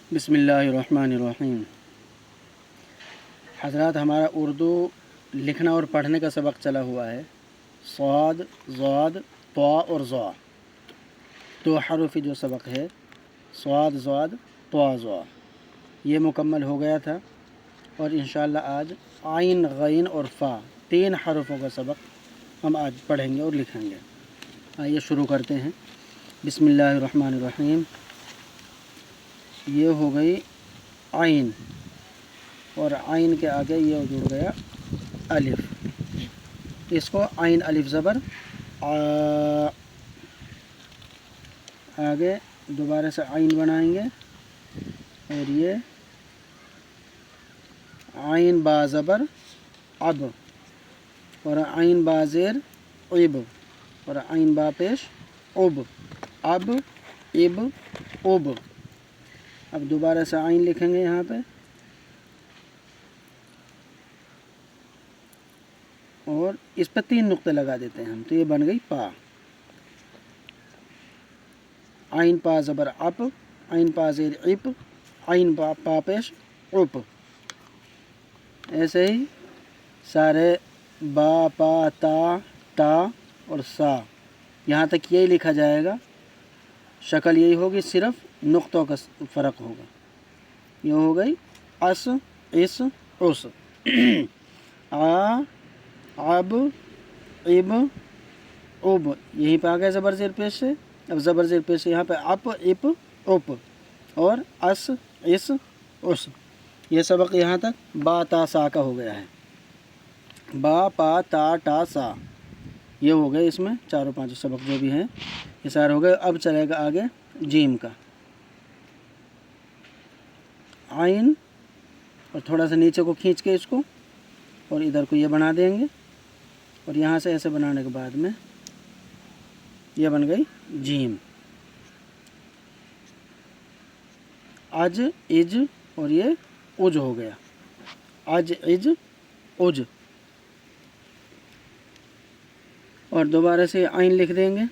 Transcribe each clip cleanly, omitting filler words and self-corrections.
बिस्मिल्लाहिर्रहमानिर्रहीम। हज़रात, हमारा उर्दू लिखना और पढ़ने का सबक चला हुआ है। स्वाद, ज़ाद, ता और ज़ा, दो हरूफी जो सबक है, स्वाद ज़ाद ता ज़ा, ये मुकम्मल हो गया था। और इंशाअल्लाह आज आइन, गैन और फ़ा, तीन हरूफों का सबक हम आज पढ़ेंगे और लिखेंगे। आइए शुरू करते हैं। बिस्मिल्लाहिर्रहमानिर्रहीम। ये हो गई आइन, और आइन के आगे ये जुड़ गया अलिफ। इसको आइन अलिफ ज़बर आ, आगे दोबारा से आइन बनाएंगे, और ये आइन बा ज़बर अब, और आइन बा ज़ेर इब, और आइन बा पेश उब, अब इब उब। अब दोबारा से आइन लिखेंगे यहाँ पे, और इस पर 3 नुक्ते लगा देते हैं हम, तो ये बन गई पा। आइन पा ज़बर अप, आइन पा ज़ेर इप, आइन पा पेश उप। ऐसे ही सारे बा पा ता और सा, यहाँ तक यही लिखा जाएगा। शक्ल यही होगी, सिर्फ नुक्तों का फ़र्क होगा। ये हो गई अस, इस, उस। आ, अब, इब, उब, यहीं पे आ गया ज़बर ज़ेर पेश से। अब ज़बर ज़ेर पेश से यहाँ पे अप, इप, उप, और अस, इस, उस। ये सबक यहाँ तक बा ता सा का हो गया है। बा पा ता सा, ये हो गए इसमें चारों पांचों सबक जो भी हैं, ये सारे हो गए। अब चलेगा आगे जीम का। आइन, और थोड़ा सा नीचे को खींच के इसको, और इधर को ये बना देंगे, और यहाँ से ऐसे बनाने के बाद में ये बन गई जीम। अज, इज, और ये उज हो गया। अज, इज, उज। और दोबारा से आइन लिख देंगे।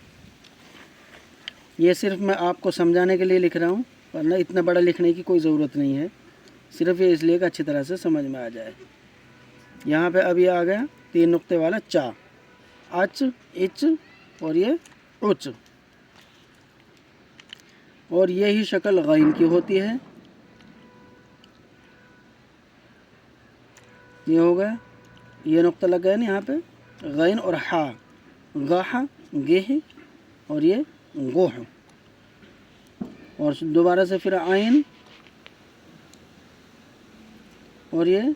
ये सिर्फ मैं आपको समझाने के लिए लिख रहा हूँ, वरना इतना बड़ा लिखने की कोई ज़रूरत नहीं है। सिर्फ ये इसलिए कि अच्छी तरह से समझ में आ जाए। यहाँ पे अब ये आ गया 3 नुक्ते वाला चा। अच, इच, और ये उच। और यही शक्ल गैन की होती है। ये हो गया, ये नुक्ता लग गया ना यहाँ पे, गैन और हा, गाह, गेह, और ये गोह। और दोबारा से फिर आइन, और ये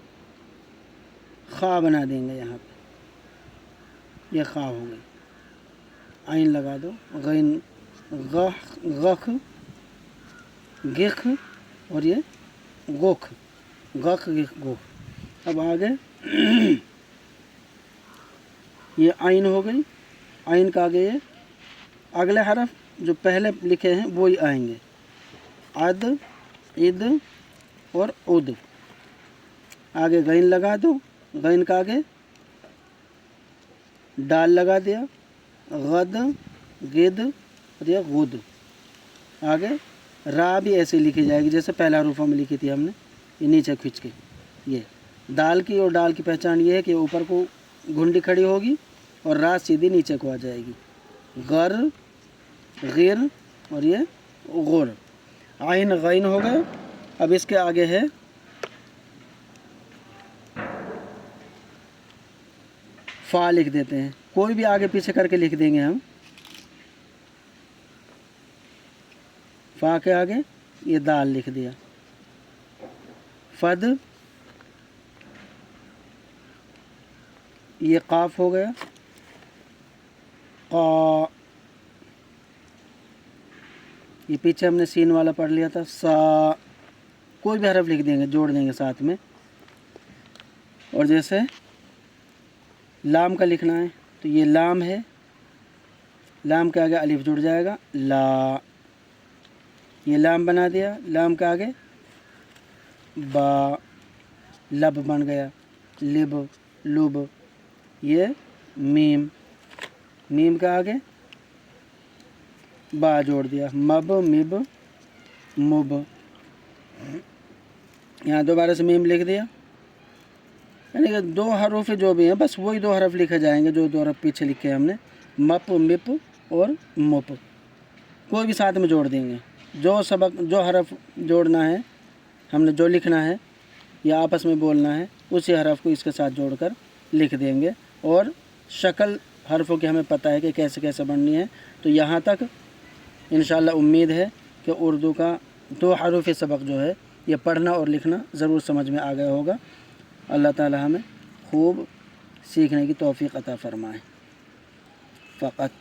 खा बना देंगे यहाँ पे, ये खा हो गई। आइन लगा दो, गैन, गह, गख, गिख, और ये गोख, गख, गिख, गोख। अब आगे ये आइन हो गई। आइन का आगे ये अगले हरफ जो पहले लिखे हैं वो ही आएंगे। अद, इद, और उद। आगे गैन लगा दो, गैन का आगे डाल लगा दिया, गद, गिद, और ये गुद। आगे रा भी ऐसे लिखी जाएगी जैसे पहला रूफा में लिखी थी हमने, ये नीचे खींच के। ये दाल की और डाल की पहचान ये है कि ऊपर को घुंडी खड़ी होगी और रा सीधी नीचे को आ जाएगी। गर, गिर, और ये गुर। आइन गैन हो गए। अब इसके आगे है फ़ा, लिख देते हैं। कोई भी आगे पीछे करके लिख देंगे हम। फ़ा के आगे ये दाल लिख दिया। फद, ये काफ हो गया। क़ा, ये पीछे हमने सीन वाला पढ़ लिया था। सा, कोई भी हरफ लिख देंगे, जोड़ देंगे साथ में। और जैसे लाम का लिखना है तो ये लाम है, लाम के आगे अलिफ जुड़ जाएगा, ला, ये लाम बना दिया। लाम के आगे बा, लब बन गया, लिब, लुब। ये मीम, मीम के आगे बा जोड़ दिया, मब, मिब, मुब। यहाँ दोबारा से मीम लिख दिया, यानी कि 2 हरूफ जो भी हैं बस वही 2 हरफ लिखे जाएंगे जो 2 हरफ पीछे लिखे हैं हमने, मप, मिप और मुप। कोई भी साथ में जोड़ देंगे, जो हरफ जोड़ना है हमने, जो लिखना है या आपस में बोलना है उसी हरफ को इसके साथ जोड़कर लिख देंगे। और शक्ल हरफों की हमें पता है कि कैसे कैसे बननी है। तो यहाँ तक इंशाअल्लाह उम्मीद है कि उर्दू का 2 हरूफ सबक जो है ये पढ़ना और लिखना ज़रूर समझ में आ गया होगा। अल्लाह ताला हमें खूब सीखने की तौफीक अता फ़रमाए। फ़क़त